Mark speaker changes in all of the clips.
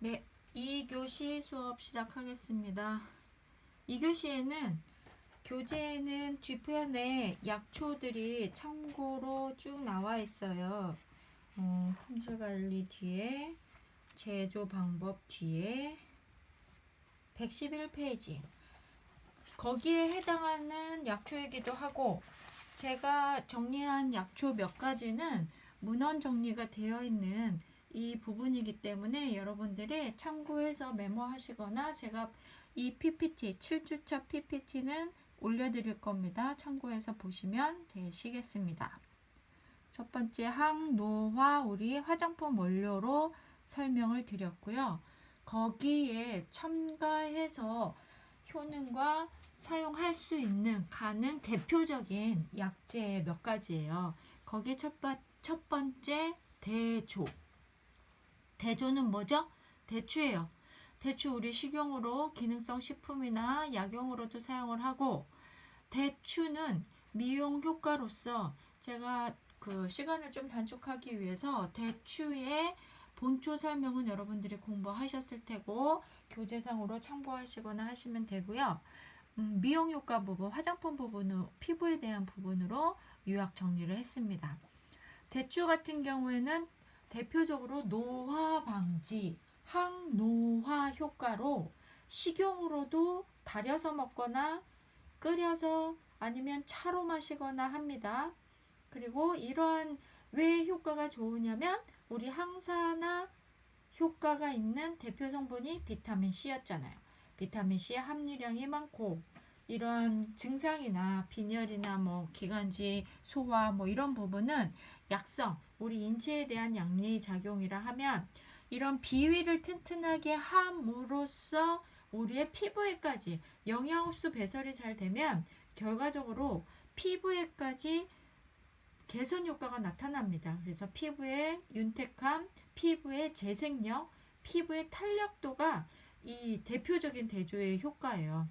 Speaker 1: 네, 2교시 수업 시작하겠습니다. 2교시에는 교재에는 뒷편에 약초들이 참고로 쭉 나와 있어요. 품질 관리 뒤에, 제조 방법 뒤에 111페이지. 거기에 해당하는 약초이기도 하고, 제가 정리한 약초 몇 가지는 문헌 정리가 되어 있는 이 부분이기 때문에 여러분들이 참고해서 메모하시거나 제가 이 PPT, 7주차 PPT는 올려드릴 겁니다. 참고해서 보시면 되시겠습니다. 첫 번째 항노화 우리 화장품 원료로 설명을 드렸고요. 거기에 첨가해서 효능과 사용할 수 있는 가능 대표적인 약재 몇 가지예요. 거기 첫 번째 대조. 대조는 뭐죠? 대추예요. 대추 우리 식용으로 기능성 식품이나 약용으로도 사용을 하고, 대추는 미용 효과로서 제가 그 시간을 좀 단축하기 위해서 대추의 본초 설명은 여러분들이 공부하셨을 테고 교재상으로 참고하시거나 하시면 되고요. 미용 효과 부분, 화장품 부분은 피부에 대한 부분으로 요약 정리를 했습니다. 대추 같은 경우에는 대표적으로 노화 방지, 항노화 효과로 식용으로도 달여서 먹거나 끓여서 아니면 차로 마시거나 합니다. 그리고 이러한 왜 효과가 좋으냐면 우리 항산화 효과가 있는 대표 성분이 비타민 C였잖아요. 비타민 C의 함유량이 많고 이러한 증상이나 빈혈이나 뭐 기관지 소화 뭐 이런 부분은 약성, 우리 인체에 대한 양리 작용이라 하면 이런 비위를 튼튼하게 함으로써 우리의 피부에까지 영양 흡수 배설이 잘 되면 결과적으로 피부에까지 개선 효과가 나타납니다. 그래서 피부의 윤택함, 피부의 재생력, 피부의 탄력도가 이 대표적인 대조의 효과예요.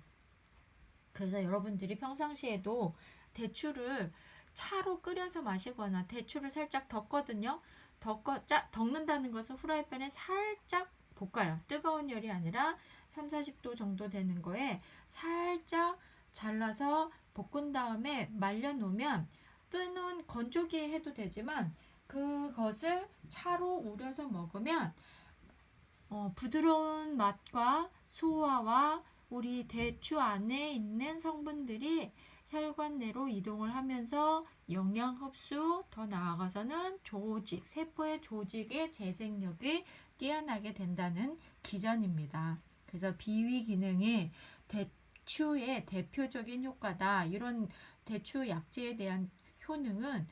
Speaker 1: 그래서 여러분들이 평상시에도 대추를 차로 끓여서 마시거나 대추를 살짝 덮거든요. 덮는다는 것은 후라이팬에 살짝 볶아요. 뜨거운 열이 아니라 3, 40도 정도 되는 거에 살짝 잘라서 볶은 다음에 말려놓으면 또는 건조기에 해도 되지만 그것을 차로 우려서 먹으면 부드러운 맛과 소화와 우리 대추 안에 있는 성분들이 혈관 내로 이동을 하면서 영양 흡수, 더 나아가서는 조직, 세포의 조직의 재생력이 뛰어나게 된다는 기전입니다. 그래서 비위 기능이 대추의 대표적인 효과다. 이런 대추 약재에 대한 효능은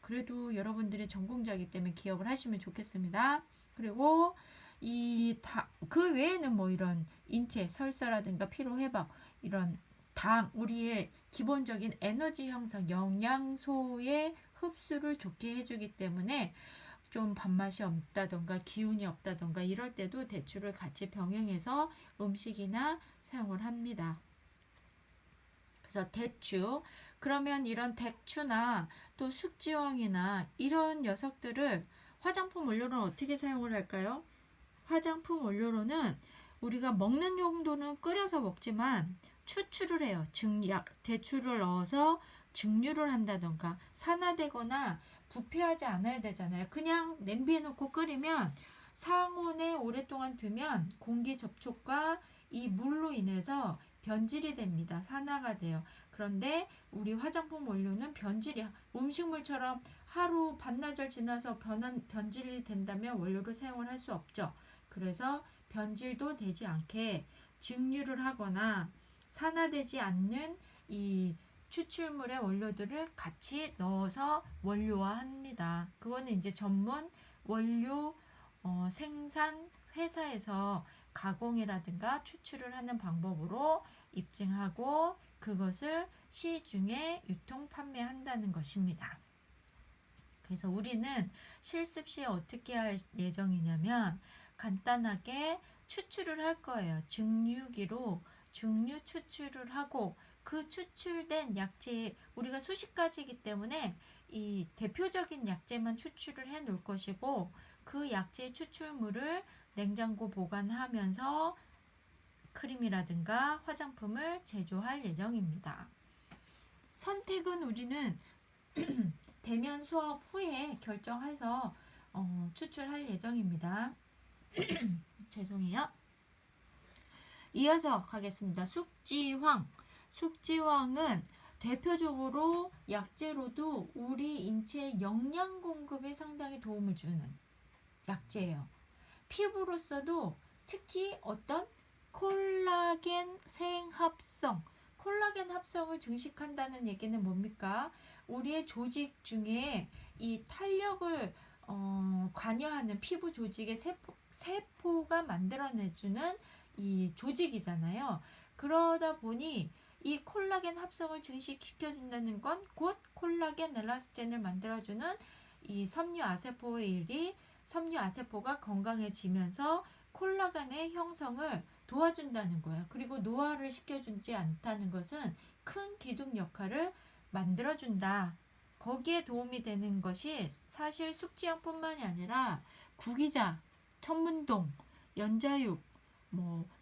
Speaker 1: 그래도 여러분들이 전공자이기 때문에 기억을 하시면 좋겠습니다. 그리고 그 외에는 뭐 이런 인체 설사라든가 피로 회복, 이런 당, 우리의 기본적인 에너지 형성, 영양소의 흡수를 좋게 해주기 때문에 좀 밥맛이 없다던가 기운이 없다던가 이럴 때도 대추를 같이 병행해서 음식이나 사용을 합니다. 그래서 대추, 그러면 이런 대추나 또 숙지황이나 이런 녀석들을 화장품 원료로 어떻게 사용을 할까요? 화장품 원료로는 우리가 먹는 용도는 끓여서 먹지만 추출을 해요. 대추를 넣어서 증류를 한다던가 산화되거나 부패하지 않아야 되잖아요. 그냥 냄비에 넣고 끓이면 상온에 오랫동안 두면 공기 접촉과 이 물로 인해서 변질이 됩니다. 산화가 돼요. 그런데 우리 화장품 원료는 변질이 음식물처럼 하루 반나절 지나서 변질이 된다면 원료로 사용을 할 수 없죠. 그래서 변질도 되지 않게 증류를 하거나 산화되지 않는 이 추출물의 원료들을 같이 넣어서 원료화합니다. 그거는 이제 전문 원료 생산 회사에서 가공이라든가 추출을 하는 방법으로 입증하고 그것을 시중에 유통 판매한다는 것입니다. 그래서 우리는 실습 시에 어떻게 할 예정이냐면 간단하게 추출을 할 거예요. 증류기로 증류 추출을 하고 그 추출된 약재, 우리가 수십 가지이기 때문에 이 대표적인 약재만 추출을 해 놓을 것이고 그 약재 추출물을 냉장고 보관하면서 크림이라든가 화장품을 제조할 예정입니다. 선택은 우리는 대면 수업 후에 결정해서 추출할 예정입니다. 죄송해요. 이어서 가겠습니다. 숙지황. 숙지황은 대표적으로 약재로도 우리 인체 영양 공급에 상당히 도움을 주는 약재예요. 피부로서도 특히 어떤 콜라겐 생합성, 콜라겐 합성을 증식한다는 얘기는 뭡니까? 우리의 조직 중에 이 탄력을 관여하는 피부 조직의 세포가 만들어내주는 이 조직이잖아요. 그러다 보니 이 콜라겐 합성을 증식시켜준다는 건 곧 콜라겐 엘라스틴을 만들어주는 이 섬유아세포의 일이 섬유아세포가 건강해지면서 콜라겐의 형성을 도와준다는 거예요. 그리고 노화를 시켜주지 않다는 것은 큰 기둥 역할을 만들어준다. 거기에 도움이 되는 것이 사실 숙지향뿐만이 아니라 구기자, 천문동, 연자육,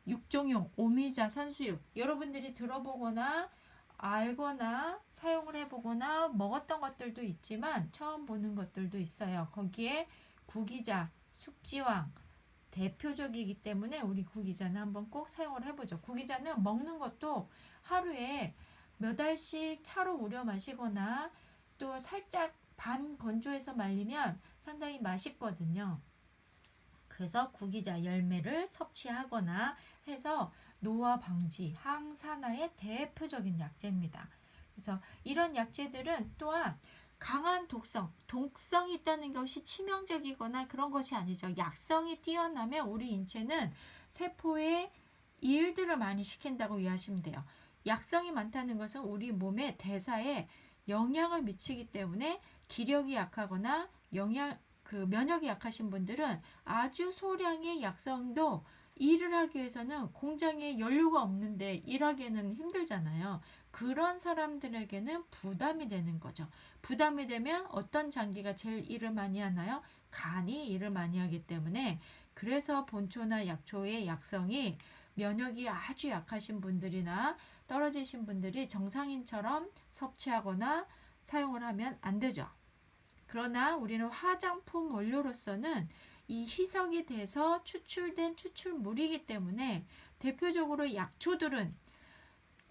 Speaker 1: 육종용, 오미자, 산수육 여러분들이 들어보거나 알거나 사용을 해보거나 먹었던 것들도 있지만 처음 보는 것들도 있어요. 거기에 구기자, 숙지황 대표적이기 때문에 우리 구기자는 한번 꼭 사용을 해보죠. 구기자는 먹는 것도 하루에 몇 알씩 차로 우려 마시거나 또 살짝 반 건조해서 말리면 상당히 맛있거든요. 그래서 구기자 열매를 섭취하거나 해서 노화 방지, 항산화의 대표적인 약재입니다. 그래서 이런 약재들은 또한 강한 독성이 있다는 것이 치명적이거나 그런 것이 아니죠. 약성이 뛰어나면 우리 인체는 세포에 일들을 많이 시킨다고 이해하시면 돼요. 약성이 많다는 것은 우리 몸의 대사에 영향을 미치기 때문에 기력이 약하거나 면역이 약하신 분들은 아주 소량의 약성도 일을 하기 위해서는 공장에 연료가 없는데 일하기에는 힘들잖아요. 그런 사람들에게는 부담이 되는 거죠. 부담이 되면 어떤 장기가 제일 일을 많이 하나요? 간이 일을 많이 하기 때문에 그래서 본초나 약초의 약성이 면역이 아주 약하신 분들이나 떨어지신 분들이 정상인처럼 섭취하거나 사용을 하면 안 되죠. 그러나 우리는 화장품 원료로서는 이 희석이 돼서 추출된 추출물이기 때문에 대표적으로 약초들은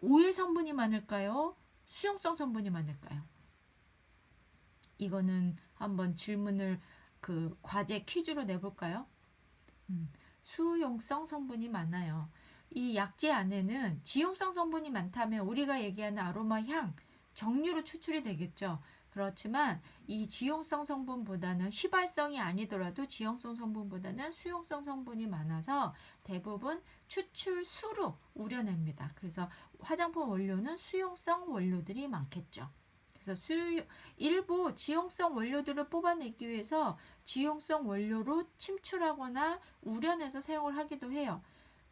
Speaker 1: 오일 성분이 많을까요? 수용성 성분이 많을까요? 이거는 한번 질문을 과제 퀴즈로 내볼까요? 수용성 성분이 많아요. 이 약재 안에는 지용성 성분이 많다면 우리가 얘기하는 아로마 향, 정류로 추출이 되겠죠. 그렇지만 이 지용성 성분보다는 휘발성이 아니더라도 지용성 성분보다는 수용성 성분이 많아서 대부분 추출수로 우려냅니다. 그래서 화장품 원료는 수용성 원료들이 많겠죠. 그래서 일부 지용성 원료들을 뽑아내기 위해서 지용성 원료로 침출하거나 우려내서 사용을 하기도 해요.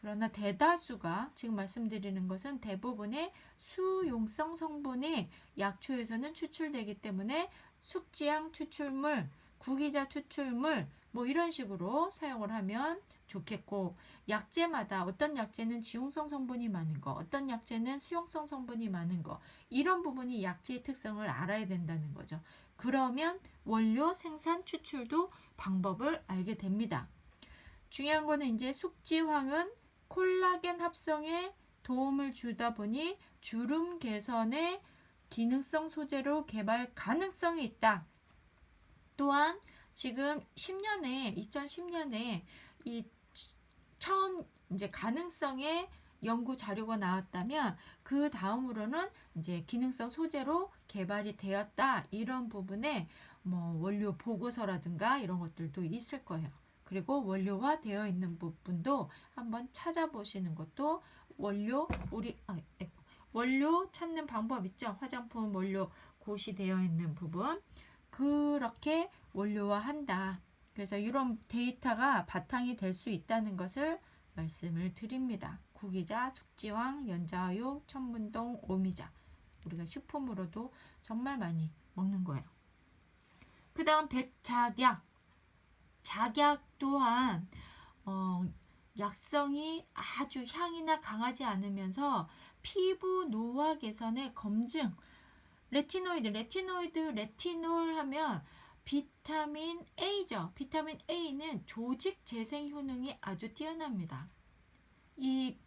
Speaker 1: 그러나 대다수가 지금 말씀드리는 것은 대부분의 수용성 성분이 약초에서는 추출되기 때문에 숙지향 추출물, 구기자 추출물 이런 식으로 사용을 하면 좋겠고 약재마다 어떤 약재는 지용성 성분이 많은 거, 어떤 약재는 수용성 성분이 많은 거 이런 부분이 약재의 특성을 알아야 된다는 거죠. 그러면 원료 생산 추출도 방법을 알게 됩니다. 중요한 거는 이제 숙지황은 콜라겐 합성에 도움을 주다 보니 주름 개선의 기능성 소재로 개발 가능성이 있다. 또한 지금 2010년에 이 처음 이제 가능성의 연구 자료가 나왔다면 그 다음으로는 이제 기능성 소재로 개발이 되었다. 이런 부분에 원료 보고서라든가 이런 것들도 있을 거예요. 그리고 원료화 되어 있는 부분도 한번 찾아보시는 것도 원료 찾는 방법 있죠. 화장품 원료 고시되어 있는 부분 그렇게 원료화한다. 그래서 이런 데이터가 바탕이 될 수 있다는 것을 말씀을 드립니다. 구기자, 숙지황, 연자육, 천문동, 오미자 우리가 식품으로도 정말 많이 먹는 거예요. 그 다음 백작약 작약 또한 약성이 아주 향이나 강하지 않으면서 피부 노화 개선의 검증. 레티놀 하면 비타민 A죠. 비타민 A는 조직 재생 효능이 아주 뛰어납니다.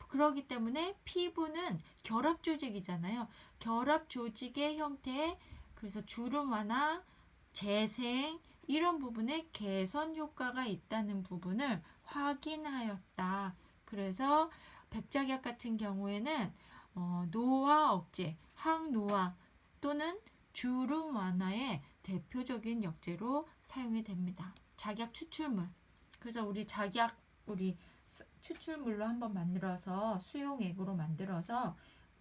Speaker 1: 그러기 때문에 피부는 결합 조직이잖아요. 결합 조직의 형태, 그래서 주름 완화, 재생 이런 부분에 개선 효과가 있다는 부분을 확인하였다. 그래서 백작약 같은 경우에는 노화 억제, 항노화 또는 주름 완화의 대표적인 약재로 사용이 됩니다. 작약 추출물. 그래서 우리 추출물로 한번 만들어서 수용액으로 만들어서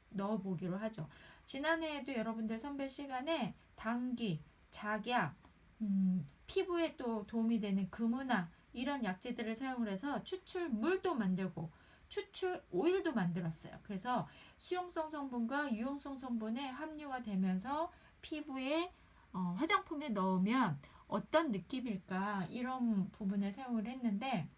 Speaker 1: 넣어보기로 하죠. 지난해에도 여러분들 선별 시간에 당귀, 작약, 피부에 또 도움이 되는 금은화 이런 약재들을 사용을 해서 추출물도 만들고 추출 오일도 만들었어요. 그래서 수용성 성분과 유용성 성분의 함유가 되면서 피부에 화장품에 넣으면 어떤 느낌일까 이런 부분에 사용을 했는데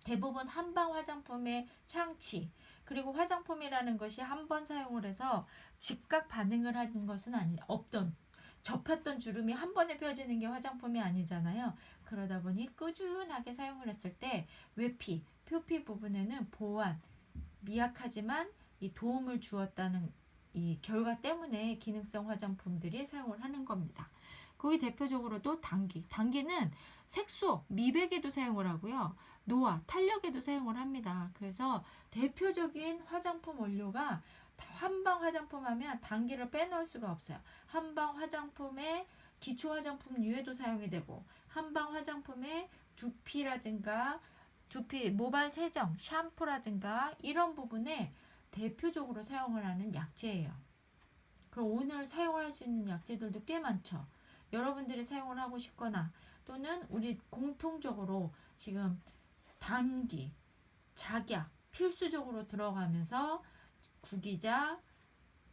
Speaker 1: 대부분 한방 화장품의 향취 그리고 화장품이라는 것이 한 번 사용을 해서 즉각 반응을 하는 것은 접혔던 주름이 한 번에 펴지는 게 화장품이 아니잖아요. 그러다 보니 꾸준하게 사용을 했을 때 외피, 표피 부분에는 보완, 미약하지만 이 도움을 주었다는 이 결과 때문에 기능성 화장품들이 사용을 하는 겁니다. 거기 대표적으로도 당귀는 색소, 미백에도 사용을 하고요. 노화, 탄력에도 사용을 합니다. 그래서 대표적인 화장품 원료가 한방 화장품 하면 당귀를 빼놓을 수가 없어요. 한방 화장품의 기초 화장품류에도 사용이 되고 한방 화장품의 두피 모발 세정, 샴푸라든가 이런 부분에 대표적으로 사용을 하는 약재예요. 그럼 오늘 사용을 할 수 있는 약재들도 꽤 많죠. 여러분들이 사용을 하고 싶거나 또는 우리 공통적으로 지금 당귀, 작약 필수적으로 들어가면서 구기자,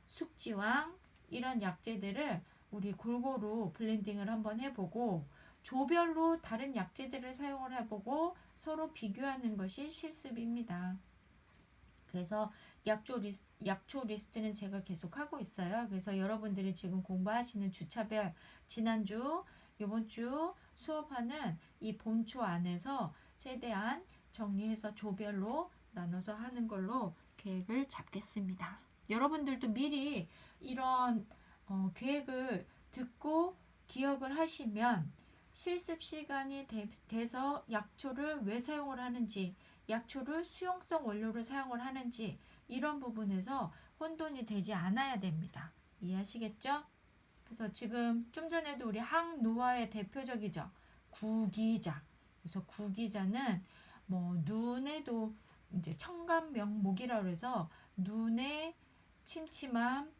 Speaker 1: 숙지왕 이런 약재들을 우리 골고루 블렌딩을 한번 해보고 조별로 다른 약재들을 사용을 해보고 서로 비교하는 것이 실습입니다. 그래서 약초 리스트는 제가 계속 하고 있어요. 그래서 여러분들이 지금 공부하시는 주차별 지난주, 이번주 수업하는 이 본초 안에서 최대한 정리해서 조별로 나눠서 하는 걸로 계획을 잡겠습니다. 여러분들도 미리 이런 계획을 듣고 기억을 하시면 실습 시간이 돼서 약초를 왜 사용을 하는지 약초를 수용성 원료로 사용을 하는지 이런 부분에서 혼돈이 되지 않아야 됩니다. 이해하시겠죠? 그래서 지금 좀 전에도 우리 항노화의 대표적이죠. 구기자. 그래서 구기자는 눈에도 이제 청간명목이라고 해서 눈의 침침함,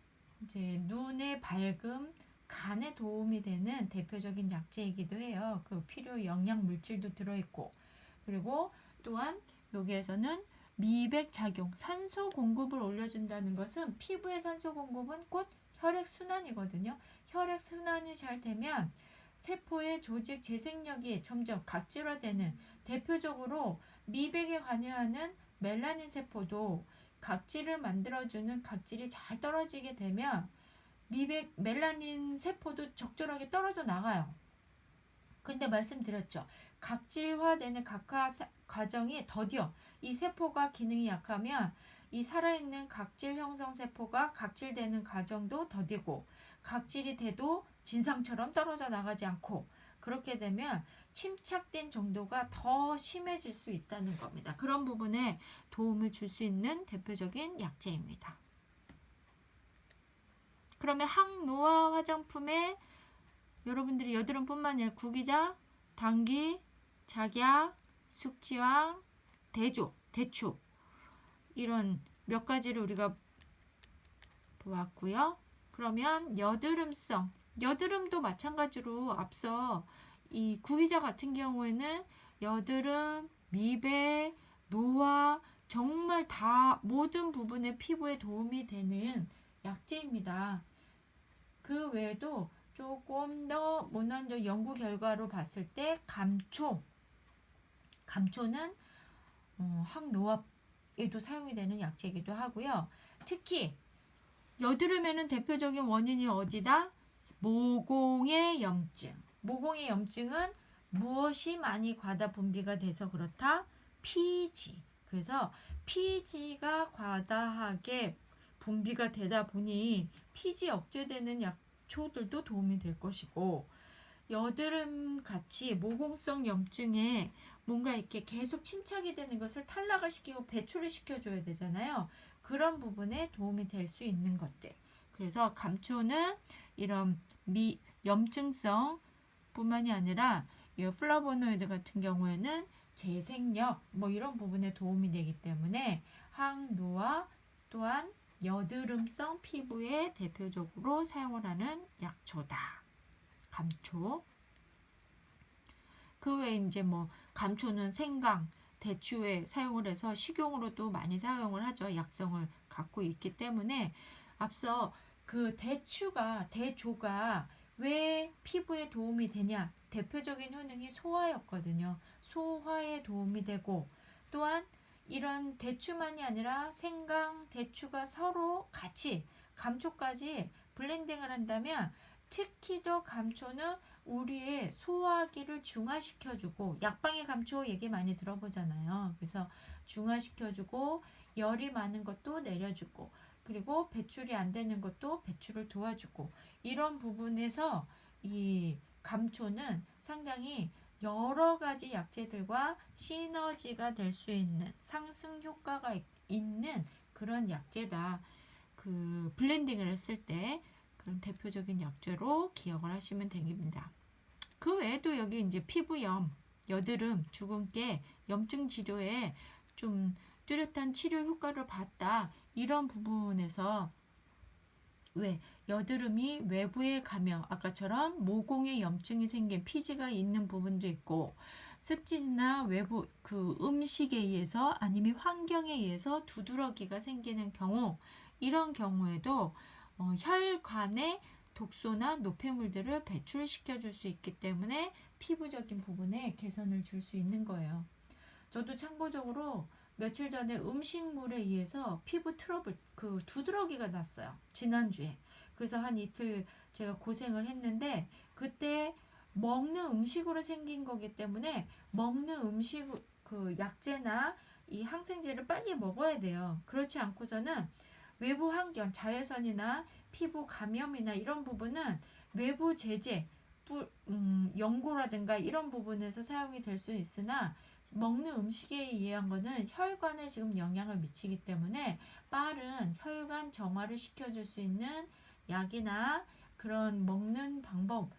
Speaker 1: 이제 눈의 밝음, 간에 도움이 되는 대표적인 약재이기도 해요. 그 필요 영양 물질도 들어있고 그리고 또한 여기에서는 미백 작용, 산소 공급을 올려준다는 것은 피부의 산소 공급은 곧 혈액 순환이거든요. 혈액 순환이 잘 되면 세포의 조직 재생력이 점점 각질화되는 대표적으로 미백에 관여하는 멜라닌 세포도 각질을 만들어주는 각질이 잘 떨어지게 되면 멜라닌 세포도 적절하게 떨어져 나가요. 근데 말씀드렸죠. 각질화되는 각화 과정이 더뎌. 이 세포가 기능이 약하면 이 살아있는 각질 형성 세포가 각질되는 과정도 더디고 각질이 돼도 진상처럼 떨어져 나가지 않고 그렇게 되면 침착된 정도가 더 심해질 수 있다는 겁니다. 그런 부분에 도움을 줄 수 있는 대표적인 약재입니다. 그러면 항노화 화장품에 여러분들이 여드름뿐만 아니라 구기자, 당귀, 작약, 숙지왕, 대초 이런 몇 가지를 우리가 보았고요. 그러면 여드름도 마찬가지로 앞서 이 구기자 같은 경우에는 여드름, 미백, 노화 정말 다 모든 부분의 피부에 도움이 되는 약재입니다. 그 외에도 조금 더 문헌적 연구 결과로 봤을 때 감초, 감초는 항노화에도 사용이 되는 약재이기도 하고요. 특히 여드름에는 대표적인 원인이 어디다? 모공의 염증. 모공의 염증은 무엇이 많이 과다 분비가 돼서 그렇다? 피지. 그래서 피지가 과다하게 분비가 되다 보니 피지 억제되는 약초들도 도움이 될 것이고, 여드름 같이 모공성 염증에 뭔가 이렇게 계속 침착이 되는 것을 탈락을 시키고 배출을 시켜줘야 되잖아요. 그런 부분에 도움이 될 수 있는 것들. 그래서 감초는 이런 염증성 뿐만이 아니라 이 플라보노이드 같은 경우에는 재생력 뭐 이런 부분에 도움이 되기 때문에 항노화 또한 여드름성 피부에 대표적으로 사용을 하는 약초다. 감초. 그 외에 이제 뭐 감초는 생강, 대추에 사용을 해서 식용으로도 많이 사용을 하죠. 약성을 갖고 있기 때문에 앞서 그 대조가 왜 피부에 도움이 되냐? 대표적인 효능이 소화였거든요. 소화에 도움이 되고 또한 이런 대추만이 아니라 생강, 대추가 서로 같이 감초까지 블렌딩을 한다면 특히 더 감초는 우리의 소화기를 중화시켜주고 약방의 감초 얘기 많이 들어보잖아요. 그래서 중화시켜주고 열이 많은 것도 내려주고 그리고 배출이 안 되는 것도 배출을 도와주고 이런 부분에서 이 감초는 상당히 여러 가지 약재들과 시너지가 될 수 있는 상승 효과가 있는 그런 약재다. 그 블렌딩을 했을 때 그런 대표적인 약재로 기억을 하시면 됩니다. 그 외에도 여기 이제 피부염, 여드름, 주근깨, 염증 치료에 좀 뚜렷한 치료 효과를 봤다. 이런 부분에서 왜 여드름이 외부에 가면 아까처럼 모공에 염증이 생긴 피지가 있는 부분도 있고 습진이나 외부 그 음식에 의해서 아니면 환경에 의해서 두드러기가 생기는 경우 이런 경우에도 혈관에 독소나 노폐물들을 배출시켜 줄 수 있기 때문에 피부적인 부분에 개선을 줄 수 있는 거예요. 저도 참고적으로 며칠 전에 음식물에 의해서 피부 트러블, 그 두드러기가 났어요. 지난주에. 그래서 한 이틀 제가 고생을 했는데 그때 먹는 음식으로 생긴 거기 때문에 먹는 음식 그 약재나 이 항생제를 빨리 먹어야 돼요. 그렇지 않고서는 외부 환경, 자외선이나 피부 감염이나 이런 부분은 외부 제제, 연고라든가 이런 부분에서 사용이 될 수 있으나 먹는 음식에 의한 거는 혈관에 지금 영향을 미치기 때문에 빠른 혈관 정화를 시켜줄 수 있는 약이나 그런 먹는 방법,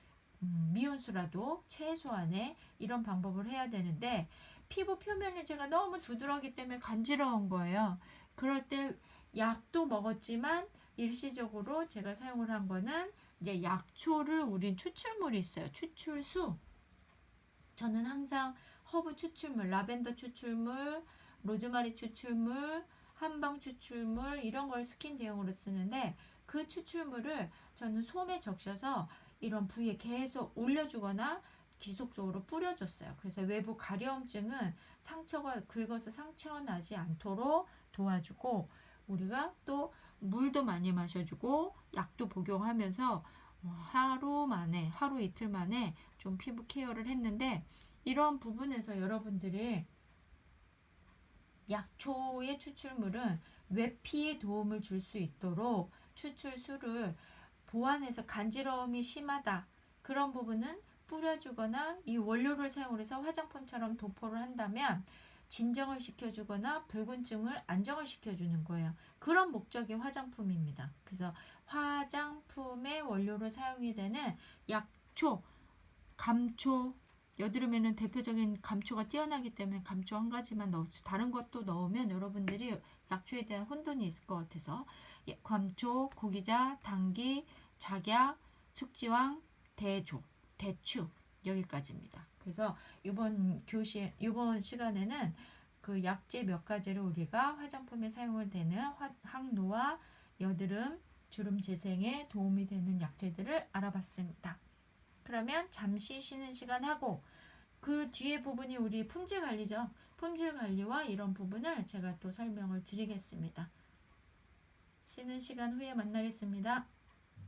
Speaker 1: 미온수라도 최소한의 이런 방법을 해야 되는데 피부 표면이 제가 너무 두드러기 때문에 간지러운 거예요. 그럴 때 약도 먹었지만 일시적으로 제가 사용을 한 거는 이제 약초를 우린 추출물이 있어요. 추출수. 저는 항상 허브 추출물, 라벤더 추출물, 로즈마리 추출물, 한방 추출물 이런 걸 스킨 대용으로 쓰는데 그 추출물을 저는 솜에 적셔서 이런 부위에 계속 올려주거나 지속적으로 뿌려줬어요. 그래서 외부 가려움증은 상처가 긁어서 상처가 나지 않도록 도와주고 우리가 또 물도 많이 마셔주고 약도 복용하면서 하루 이틀 만에 좀 피부 케어를 했는데 이런 부분에서 여러분들이 약초의 추출물은 외피에 도움을 줄 수 있도록 추출수를 보완해서 간지러움이 심하다. 그런 부분은 뿌려주거나 이 원료를 사용해서 화장품처럼 도포를 한다면 진정을 시켜주거나 붉은증을 안정을 시켜주는 거예요. 그런 목적의 화장품입니다. 그래서 화장품의 원료로 사용이 되는 약초, 감초, 여드름에는 대표적인 감초가 뛰어나기 때문에 감초 한 가지만 넣었어요. 다른 것도 넣으면 여러분들이 약초에 대한 혼돈이 있을 것 같아서 감초, 구기자, 당기, 작약, 숙지황, 대조, 대추 여기까지입니다. 그래서 이번 시간에는 그 약재 몇 가지를 우리가 화장품에 사용을 되는 항노화, 여드름, 주름 재생에 도움이 되는 약재들을 알아봤습니다. 그러면 잠시 쉬는 시간 하고 그 뒤에 부분이 우리 품질 관리죠. 품질 관리와 이런 부분을 제가 또 설명을 드리겠습니다. 쉬는 시간 후에 만나겠습니다.